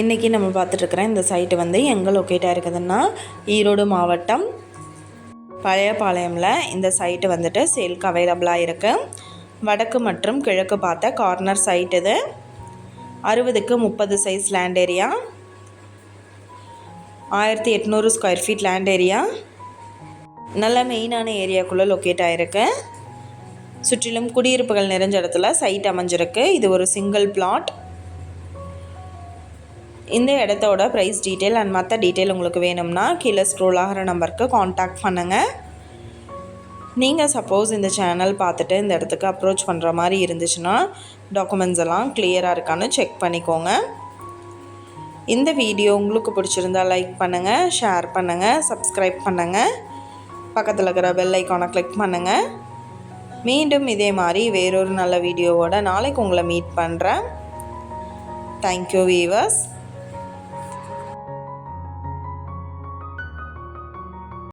இன்றைக்கி நம்ம பார்த்துட்ருக்குற இந்த சைட்டு வந்து எங்கே லொக்கேட்டாக இருக்குதுன்னா ஈரோடு மாவட்டம் பழையபாளையமில் இந்த சைட்டு வந்துட்டு சேல்க்கு அவைலபிளாக இருக்குது. வடக்கு மற்றும் கிழக்கு பார்த்த கார்னர் சைட் இது. 60க்கு 30 size land area, 1800 square feet land area, நல்ல மெயினான ஏரியாக்குள்ளே லொக்கேட் ஆகிருக்கு. சுற்றிலும் குடியிருப்புகள் நிறைஞ்ச இடத்துல சைட் அமைஞ்சிருக்கு. இது ஒரு சிங்கிள் பிளாட். இந்த இடத்தோட ப்ரைஸ் டீட்டெயில் அண்ட் மற்ற டீட்டெயில் உங்களுக்கு வேணும்னா கீழே ஸ்க்ரோல் ஆகிற நம்பருக்கு காண்டாக்ட் பண்ணுங்கள். நீங்கள் சப்போஸ் இந்த சேனல் பார்த்துட்டு இந்த இடத்துக்கு அப்ரோச் பண்ணுற மாதிரி இருந்துச்சுன்னா டாக்குமெண்ட்ஸ் எல்லாம் கிளியராக இருக்கான்னு செக் பண்ணிக்கோங்க. இந்த வீடியோ உங்களுக்கு பிடிச்சிருந்தால் லைக் பண்ணுங்கள், ஷேர் பண்ணுங்கள், சப்ஸ்கிரைப் பண்ணுங்கள், பக்கத்தில் இருக்கிற பெல் ஐக்கானை கிளிக் பண்ணுங்கள். மீண்டும் இதே மாதிரி வேறொரு நல்ல வீடியோவோட நாளைக்கு உங்களை மீட் பண்ணுறேன். Thank you viewers.